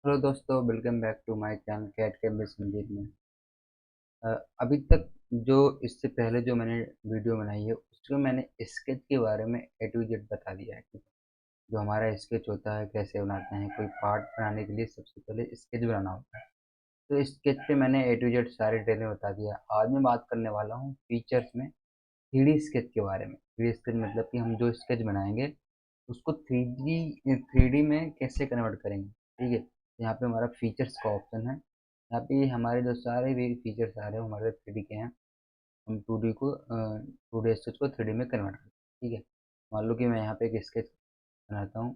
Hello दोस्तों, welcome back to my channel cat cafe with Sandeep में। अभी तक जो इससे पहले जो मैंने वीडियो बनाई है उसमें मैंने स्केच के बारे में ए टू जेड बता दिया है कि जो हमारा स्केच होता है कैसे बनाते हैं। कोई पार्ट बनाने के लिए सबसे पहले स्केच बनाना होता है, तो स्केच पे मैंने ए टू जेड सारे डिटेल में बता दिया। आज मैं बात करने वाला हूँ फीचर्स में थ्री डी स्केच के बारे में। थ्री डी स्केच मतलब कि हम जो स्केच बनाएंगे उसको थ्री डी में कैसे कन्वर्ट करेंगे। ठीक है, यहाँ पे हमारा फीचर्स का ऑप्शन है। यहाँ पे हमारे जो सारे भी फीचर्स आ रहे हैं हमारे थ्री डी के हैं। हम टू डी स्केच को थ्री डी में कन्वर्ट करते हैं। ठीक है, मान लो कि मैं यहाँ पे एक स्केच बनाता हूँ।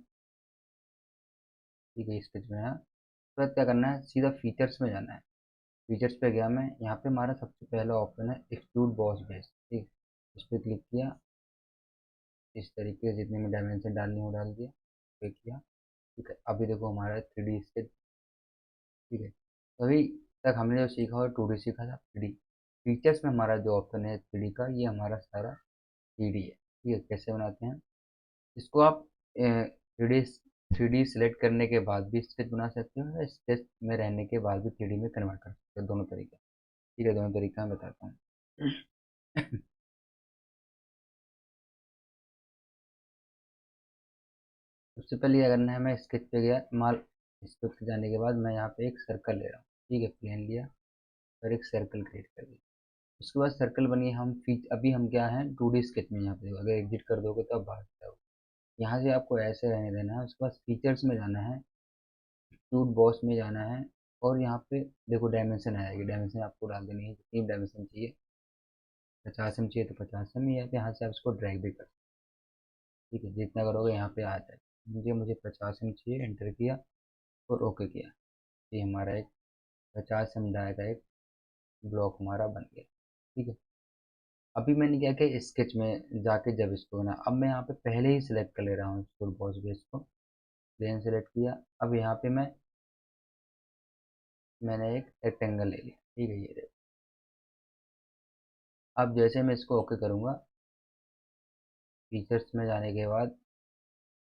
ठीक है, स्केच बनाया, उसके बाद क्या करना है, सीधा फीचर्स में जाना है। फीचर्स पे गया मैं, यहाँ पे हमारा सबसे पहला ऑप्शन है एक्सट्रूड बॉस बेस। ठीक, इस पर क्लिक किया। इस तरीके से जितने में डायमेंशन डालनी हो डाल दिया, पे किया। ठीक है, अभी देखो हमारा थ्री डी स्केच। ठीक है, तो अभी तक हमने जो सीखा और टू डी सीखा था थ्री डी। फीचर्स में हमारा जो ऑप्शन है थ्री डी का, ये हमारा सारा थ्री डी है। ठीक है, कैसे बनाते हैं इसको आप three D three D select करने के बाद भी स्केच बना सकते हो या स्केच में रहने के बाद भी थ्री डी में कन्वर्ट कर सकते हो, दोनों तरीके। ठीक है, दोनों तरीका मैं बताता हूँ। सबसे पहले क्या करना है, मैं स्केच पे गया माल। स्केच पे जाने के बाद मैं यहाँ पे एक सर्कल ले रहा हूँ। ठीक है, प्लेन लिया और एक सर्कल क्रिएट कर दिया। उसके बाद सर्कल बनी। हम फीच अभी हम क्या हैं, टू डी स्केच में। यहाँ पे देखो, अगर एग्जिट कर दोगे तो आप भाग जाओगे। यहाँ से आपको ऐसे रहने देना है। उसके बाद फीचर्स में जाना है, टूट बॉस में जाना है, और यहाँ पे देखो डायमेंशन आएगी। डायमेंशन आपको डाल देनी है, कितनी डायमेंशन चाहिए। 50 चाहिए तो 50 या यहाँ से आप इसको ड्रैग भी कर सकते हैं। ठीक है, जितना करोगे यहाँ पे आ जाए। मुझे 50 चाहिए, एंटर किया और ओके किया। ये हमारा एक 50 का एक ब्लॉक हमारा बन गया। ठीक है, अभी मैंने क्या किया, स्केच में जाके जब इसको ना, अब मैं यहाँ पे पहले ही सिलेक्ट कर ले रहा हूँ फुल बॉस बेस को। प्लेन सेलेक्ट किया। अब यहाँ पे मैंने एक रेक्टेंगल ले लिया। ठीक है, ये देखो। अब जैसे मैं इसको ओके करूँगा, फीचर्स में जाने के बाद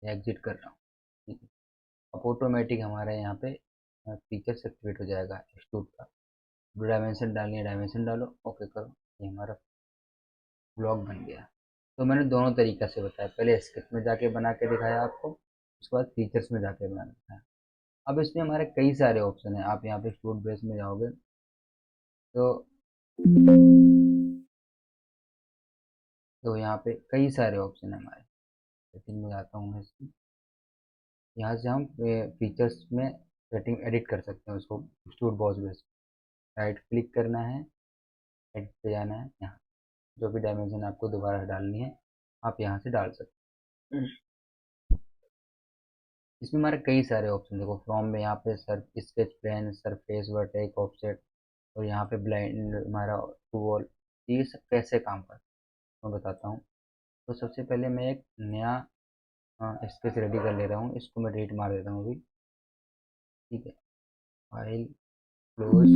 एग्जिट कर रहा हूँ। ठीक है, अब ऑटोमेटिक हमारे यहाँ पे फीचर्स एक्टिवेट हो जाएगा एक्सट्रूड का। डायमेंशन डालनी है, डायमेंशन डालो, ओके करो। ये हमारा ब्लॉक बन गया। तो मैंने दोनों तरीक़े से बताया, पहले स्केच में जाके बना के दिखाया आपको, उसके बाद फीचर्स में जाके बना दिखाया। अब इसमें हमारे कई सारे ऑप्शन हैं। आप यहाँ पे स्टूड बेस में जाओगे तो यहाँ पे कई सारे ऑप्शन है हमारे। सेटिंग में जाता हूँ मैं इसकी। यहाँ से हम फीचर्स में सेटिंग एडिट कर सकते हैं उसको। Stood boss base, right click करना है, एडिट पे जाना है। यहाँ जो भी डायमेंशन आपको दोबारा डालनी है आप यहाँ से डाल सकते हैं। इसमें हमारे कई सारे ऑप्शन देखो। फ्रॉम में यहाँ पे sir sketch plane, surface, vertex, offset, और यहाँ पे ब्लाइंड हमारा टू वॉल। ये सब कैसे काम करता है मैं बताता हूँ। तो सबसे पहले मैं एक नया स्केच रेडी कर ले रहा हूँ। इसको मैं डेट मार देता हूँ अभी। ठीक है, फाइल, क्लोज।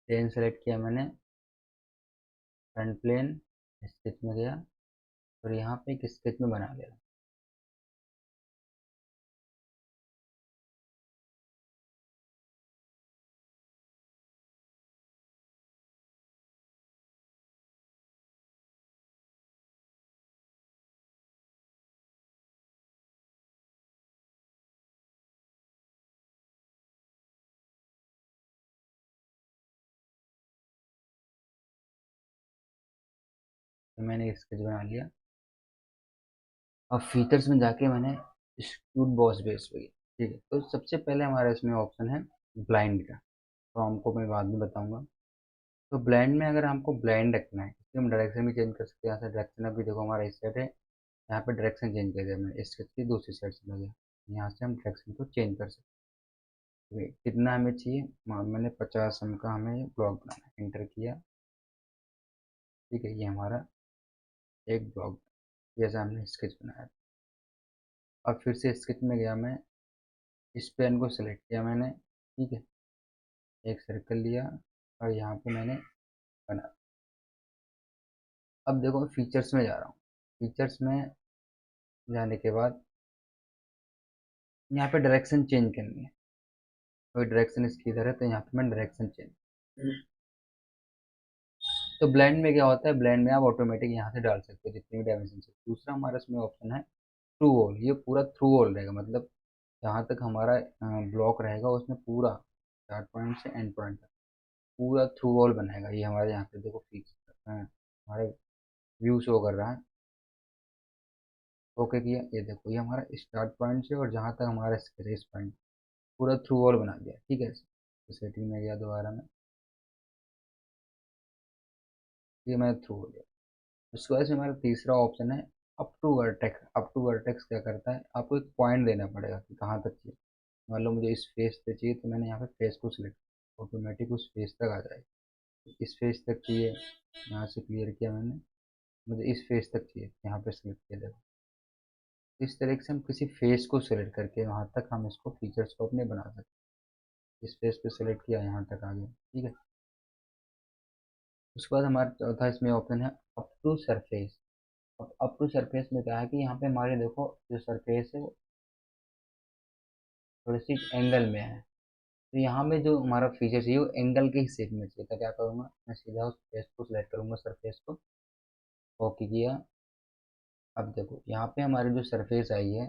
प्लेन सेलेक्ट किया मैंने, फ्रंट प्लेन, स्केच में गया और यहाँ पे एक स्केच में बना लिया। तो मैंने स्केच बना लिया। अब फीचर्स में जाके मैंने शूट बॉस बेस पे गया। ठीक है, तो सबसे पहले हमारा इसमें ऑप्शन है ब्लाइंड का। तो हमको मैं बाद में बताऊंगा। तो ब्लाइंड में अगर हमको ब्लाइंड रखना है, इसमें हम डायरेक्शन भी चेंज कर सकते हैं। यहाँ से डायरेक्शन अभी देखो हमारा इस साइड है, यहाँ पे डायरेक्शन चेंज कर दिया मैंने, स्केच की दूसरी साइड से लगे। यहाँ से हम डायरेक्शन को चेंज कर सकते हैं। कितना हमें चाहिए, मैंने 50 का हमें ब्लॉक बनाना है, एंटर किया। ठीक है, ये हमारा एक ब्लॉक जैसा हमने स्केच बनाया। अब फिर से स्केच में गया मैं, इस पेन को सिलेक्ट किया मैंने। ठीक है, एक सर्कल लिया और यहाँ पे मैंने बना। अब देखो मैं फीचर्स में जा रहा हूँ। फीचर्स में जाने के बाद यहाँ पे डायरेक्शन चेंज करनी है। कोई डायरेक्शन इसकी इधर है तो यहाँ पे मैं डायरेक्शन चेंज। तो ब्लेंड में क्या होता है, ब्लेंड में आप ऑटोमेटिक यहाँ से डाल सकते हो जितनी भी डायमेंशन से। दूसरा हमारा इसमें ऑप्शन है थ्रू होल। ये पूरा थ्रू होल रहेगा, मतलब जहाँ तक हमारा ब्लॉक रहेगा उसमें पूरा स्टार्ट पॉइंट से एंड पॉइंट तक पूरा थ्रू होल बनाएगा। ये हमारे यहाँ पे देखो फिक्स हमारे व्यू शो कर रहा है। ओके किया, ये देखो ये हमारा स्टार्ट पॉइंट से और जहाँ तक हमारा स्केच पॉइंट पूरा थ्रू होल बना दिया। ठीक है, तो सेटिंग में गया दोबारा में, ये मैं थ्रू हो गया। उसके बाद से हमारा तीसरा ऑप्शन है up to vertex. Up to vertex क्या करता है, आपको एक पॉइंट देना पड़ेगा कि कहाँ तक चाहिए। मान लो मुझे इस फेस पे चाहिए तो मैंने यहाँ पे फेस को सिलेक्ट, ऑटोमेटिक उस फेस तक आ जाएगा। इस फेस तक चाहिए, यहाँ से क्लियर किया मैंने, मुझे इस फेस तक चाहिए, यहाँ पे सिलेक्ट किया। देखो इस तरीके से हम किसी फेस को सिलेक्ट करके वहाँ तक हम इसको फीचर्स को अपने बना सकते हैं। इस फेस पे सिलेक्ट किया, यहाँ तक आ गया। ठीक है, उसके बाद हमारा चौथा इसमें ऑप्शन है up to surface. Up to surface में क्या है कि यहाँ पे हमारे देखो जो सरफेस है वो थोड़ी सी एंगल में है, तो यहाँ में जो हमारा फीचर चाहिए वो एंगल के हिस्से में चाहिए। तो क्या करूँगा, मैं सीधा उस फेस को सिलेक्ट करूँगा, सरफेस को ओके किया। अब देखो यहाँ पे हमारी जो सरफेस आई है,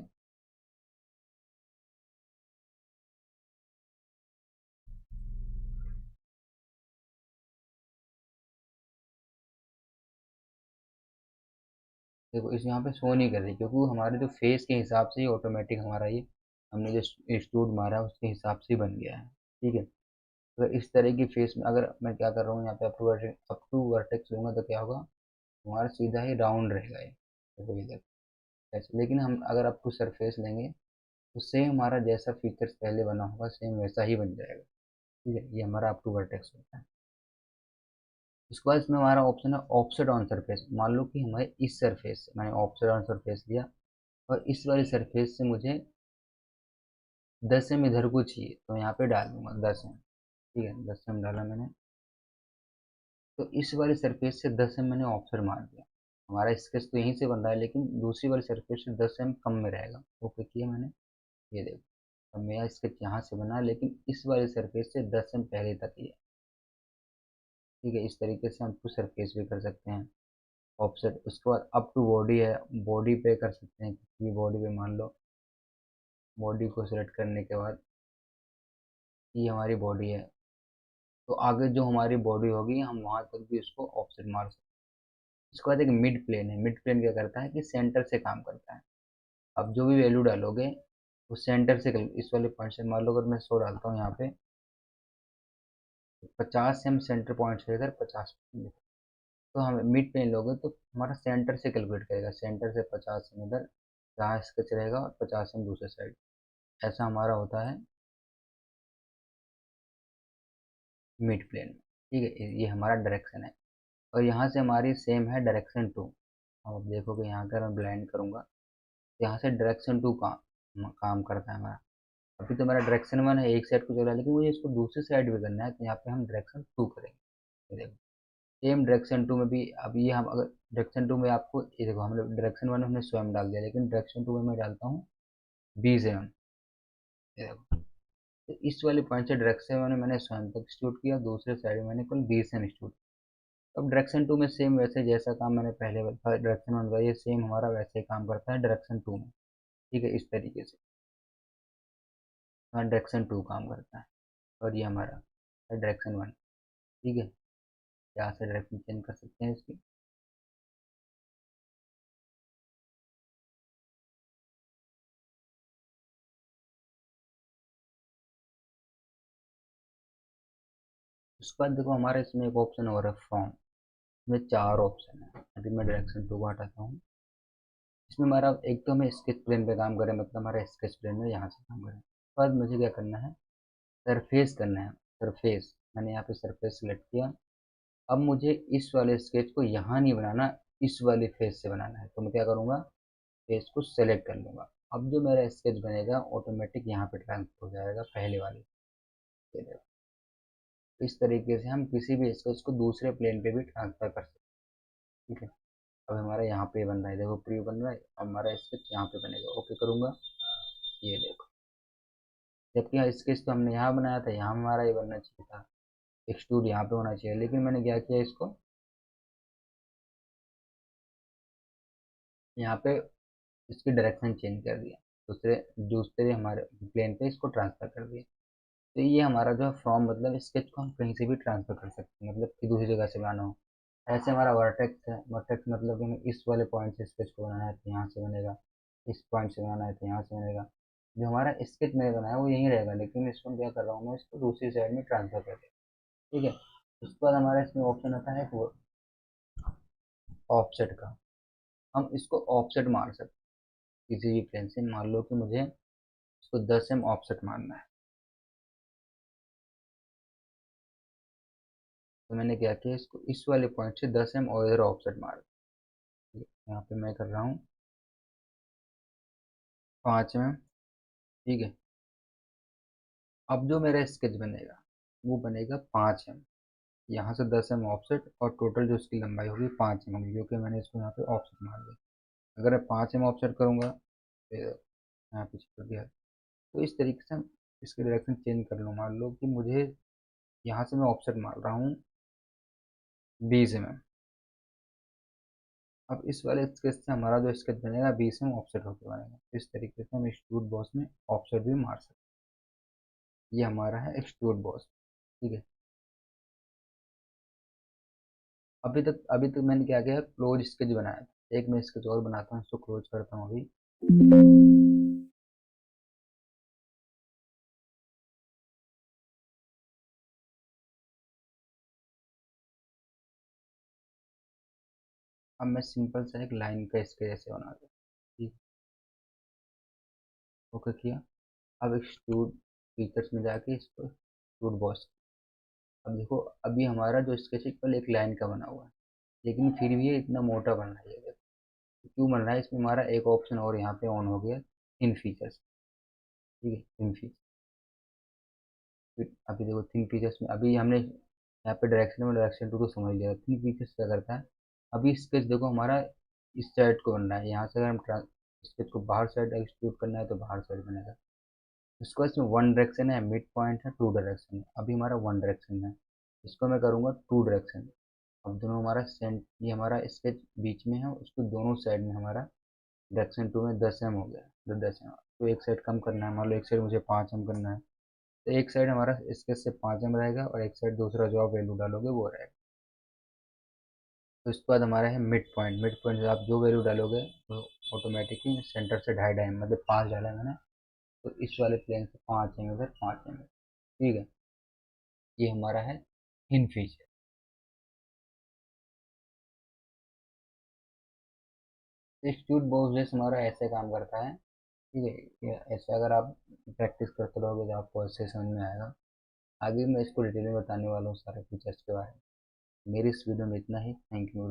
देखो इस यहाँ पे शो नहीं कर रही क्योंकि वो हमारे जो फेस के हिसाब से ही ऑटोमेटिक हमारा ये हमने जो एक्सट्रूड मारा है उसके हिसाब से ही बन गया है। ठीक है, अगर इस तरह की फेस में अगर मैं क्या कर रहा हूँ यहाँ पे अप टू वर्टेक्स लूँगा तो क्या होगा, हमारा सीधा ही राउंड रहेगा ये। देखो इधर ऐसे, लेकिन हम अगर अप टू सरफेस लेंगे तो सेम हमारा जैसा फीचर्स पहले बना होगा सेम वैसा ही बन जाएगा। ठीक है, ये हमारा अप टू वर्टेक्स होता है। उसके बाद इसमें हमारा ऑप्शन है ऑफसेट ऑन सरफेस। मान लो कि हमारे इस सरफेस से मैंने ऑफसेट ऑन सरफेस लिया और इस वाली सरफेस से मुझे 10 एम इधर को चाहिए तो यहाँ पे डाल दूंगा 10 एम। ठीक है, 10 एम डाला मैंने, तो इस वाली सरफेस से 10 एम मैंने ऑफसेट मार दिया। हमारा स्केच तो यहीं से बन रहा है लेकिन दूसरी वाली सरफेस से 10 एम कम में रहेगा। ओके किया मैंने, ये देखो अब मेरा स्केच यहाँ से बना है लेकिन इस वाली सरफेस से 10 एम पहले तक ही है। ठीक है, इस तरीके से हम कुछ सरफेस भी कर सकते हैं ऑफसेट। उसके बाद अप टू बॉडी है, बॉडी पे कर सकते हैं कि बॉडी पे मान लो, बॉडी को सिलेक्ट करने के बाद ये हमारी बॉडी है तो आगे जो हमारी बॉडी होगी हम वहां तक भी उसको ऑफसेट मार सकते हैं। उसके बाद एक मिड प्लेन है। मिड प्लेन क्या करता है कि सेंटर से काम करता है। अब जो भी वैल्यू डालोगे वो सेंटर से इस वाले पॉइंट से, मान लो अगर मैं 100 डालता हूँ यहाँ पे, 50 से हम सेंटर पॉइंट से इधर 50, तो हम मिड प्लेन लोगे तो हमारा सेंटर से कैलकुलेट करेगा, सेंटर से 50 से इधर जहाँ स्केच रहेगा और 50 से दूसरे साइड। ऐसा हमारा होता है मिड प्लेन में। ठीक है, ये हमारा डायरेक्शन है और यहाँ से हमारी सेम है डायरेक्शन टू। अब आप देखोगे यहाँ अगर मैं ब्लेंड करूँगा तो यहाँ से डायरेक्शन टू काम करता है हमारा। अभी तो मेरा डायरेक्शन वन है, एक साइड को चल रहा है लेकिन मुझे इसको दूसरी साइड भी करना है तो यहाँ पे हम डायरेक्शन टू करेंगे। ये देखो सेम डायरेक्शन टू में भी, अब ये हम अगर डायरेक्शन टू में आपको ये देखो हम डायरेक्शन वन में हमने स्वयं डाल दिया लेकिन डायरेक्शन टू में मैं डालता हूँ 20 mm। ये देखो, तो इस वाले पॉइंट से डायरेक्शन वन में मैंने स्वयं तक शूट किया, दूसरे साइड में मैंने कुल 20 mm शूट। अब डायरेक्शन टू में सेम वैसे जैसा काम मैंने पहले बताया डायरेक्शन वन का, ये सेम हमारा वैसे ही काम करता है डायरेक्शन टू में। ठीक है, इस तरीके से डायरेक्शन टू काम करता है और ये हमारा डायरेक्शन वन। ठीक है, यहाँ से डायरेक्शन चेंज कर सकते हैं इसकी। उसके बाद देखो हमारे इसमें एक ऑप्शन और है फ्रॉम। इसमें 4 ऑप्शन है। अभी मैं डायरेक्शन टू को हटाता हूँ। इसमें हमारा एक तो हमें स्केच प्लेन पे काम करें, मतलब हमारा स्केच प्लेन में यहाँ से काम करें। उसके बाद मुझे क्या करना है, सरफेस करना है। सरफेस, मैंने यहाँ पे सरफेस सेलेक्ट किया। अब मुझे इस वाले स्केच को यहाँ नहीं बनाना, इस वाले फेस से बनाना है तो मैं क्या करूँगा, फेस को सेलेक्ट कर लूँगा। अब जो मेरा स्केच बनेगा ऑटोमेटिक यहाँ पे ट्रांसफर हो जाएगा पहले वाले पे। इस तरीके से हम किसी भी स्केच को दूसरे प्लेन पे भी ट्रांसफर कर सकते हैं। ठीक है, अब हमारा यहाँ पे बन रहा है, देखो प्रीव्यू बन रहा है, अब हमारा स्केच यहाँ पे बनेगा। ओके करूँगा, ये देखो, जबकि यहाँ स्केच तो हमने यहाँ बनाया था, यहाँ हमारा ये बनना चाहिए था, एक्सट्रूड यहाँ पे होना चाहिए, लेकिन मैंने क्या किया, इसको यहाँ पे इसकी डायरेक्शन चेंज कर दिया, दूसरे हमारे प्लेन पे इसको ट्रांसफर कर दिया। तो ये हमारा जो फ्रॉम मतलब स्केच को हम कहीं से भी ट्रांसफर कर सकते हैं, मतलब कि दूसरी जगह से बनाना हो। ऐसे हमारा वर्टेक्स है, वर्टेक्स मतलब कि हमें इस वाले पॉइंट से स्केच को बनाना है तो यहाँ से बनेगा, इस पॉइंट से बनाना है तो यहाँ से बनेगा। जो हमारा स्केच मैंने बनाया है वो यहीं रहेगा, लेकिन इसको क्या कर रहा हूँ मैं, इसको दूसरी साइड में ट्रांसफर कर दिया। ठीक है, उसके बाद हमारा इसमें ऑप्शन आता है वो ऑफसेट का। हम इसको ऑफसेट मार सकते हैं किसी भी प्लेन से। मान लो कि मुझे इसको 10 m ऑफसेट मारना है, तो मैंने क्या किया, इसको इस वाले पॉइंट से 10 m और इधर ऑफसेट मार दिया। यहाँ पे मैं कर रहा हूँ 5 mm। ठीक है, अब जो मेरा स्केच बनेगा वो बनेगा 5 m, यहाँ से 10 m ऑफसेट, और टोटल जो उसकी लंबाई होगी 5 mm, जो कि मैंने इसको यहाँ पे ऑफसेट मार दिया। अगर मैं 5 m ऑफसेट करूँगा फिर यहाँ पीछे कर दिया, तो इस तरीके से हम इसकी डायरेक्शन चेंज कर लूँ। मान लो कि मुझे यहाँ से मैं ऑफसेट मार रहा हूँ 20 mm। अब इस वाले स्केच से हमारा जो स्केच बनेगा 20 m ऑफसेट होकर बनेगा। इस तरीके से हम एक्सट्रूड बॉस में ऑफसेट भी मार सकते हैं। ये हमारा है एक्सट्रूड बॉस। ठीक है, अभी तक मैंने क्या किया, क्लोज स्केच बनाया था। एक मैं स्केच और बनाता हूँ, इसको क्लोज करता हूँ अभी। अब मैं सिंपल सा एक लाइन का स्केच ऐसे बनाता हूँ। ठीक, ओके किया। अब एक्सट्रूड फीचर्स में जाके इसको एक्सट्रूड बॉस। अब देखो, अभी हमारा जो स्केच है केवल एक लाइन का बना हुआ है, लेकिन फिर भी ये इतना मोटा बन रहा है। ये देखो क्यों बन रहा है, इसमें हमारा एक ऑप्शन और यहाँ पे ऑन हो गया, इन फीचर्स। ठीक है, इन फीचर, फिर अभी देखो थिन फीचर्स में अभी हमने यहाँ पे डायरेक्शन में डायरेक्शन टू को समझ लिया। थिन फीचर्स क्या करता है, अभी स्केच देखो हमारा इस साइड को बनना है, यहाँ से अगर हम स्केच को बाहर साइड एक्सट्रूड करना है तो बाहर साइड बनेगा। उसके बाद इसमें वन डायरेक्शन है, मिड पॉइंट है, टू डायरेक्शन है। अभी हमारा वन डायरेक्शन है, इसको मैं करूँगा टू डायरेक्शन। अब दोनों हमारा सेंट, ये हमारा स्केच बीच में है, उसको दोनों साइड में हमारा डायरेक्शन टू में 10 m हो गया, तो 10 m। तो एक साइड कम करना है, मान लो एक साइड मुझे 5 m करना है, तो एक साइड हमारा इसके से 5 m रहेगा और एक साइड दूसरा जो आप वैल्यू डालोगे वो रहेगा। तो इसके बाद हमारा है मिड पॉइंट। मिड पॉइंट से आप जो वैल्यू डालोगे वो ऑटोमेटिकली सेंटर से 2.5 मतलब 5 डाला है मैंने, तो इस वाले प्लेन से 5 m इधर, 5 m। ठीक है, ये हमारा है इन फीचर। एक्सट्रूड बॉस जैसे हमारा ऐसे काम करता है। ठीक है, ये ऐसे अगर आप प्रैक्टिस करते रहोगे तो आपको ऐसे समझ में आएगा। आगे मैं इसको डिटेल में बताने वाला हूँ सारे फीचर्स के बारे में। मेरी इस वीडियो में इतना ही। Thank you.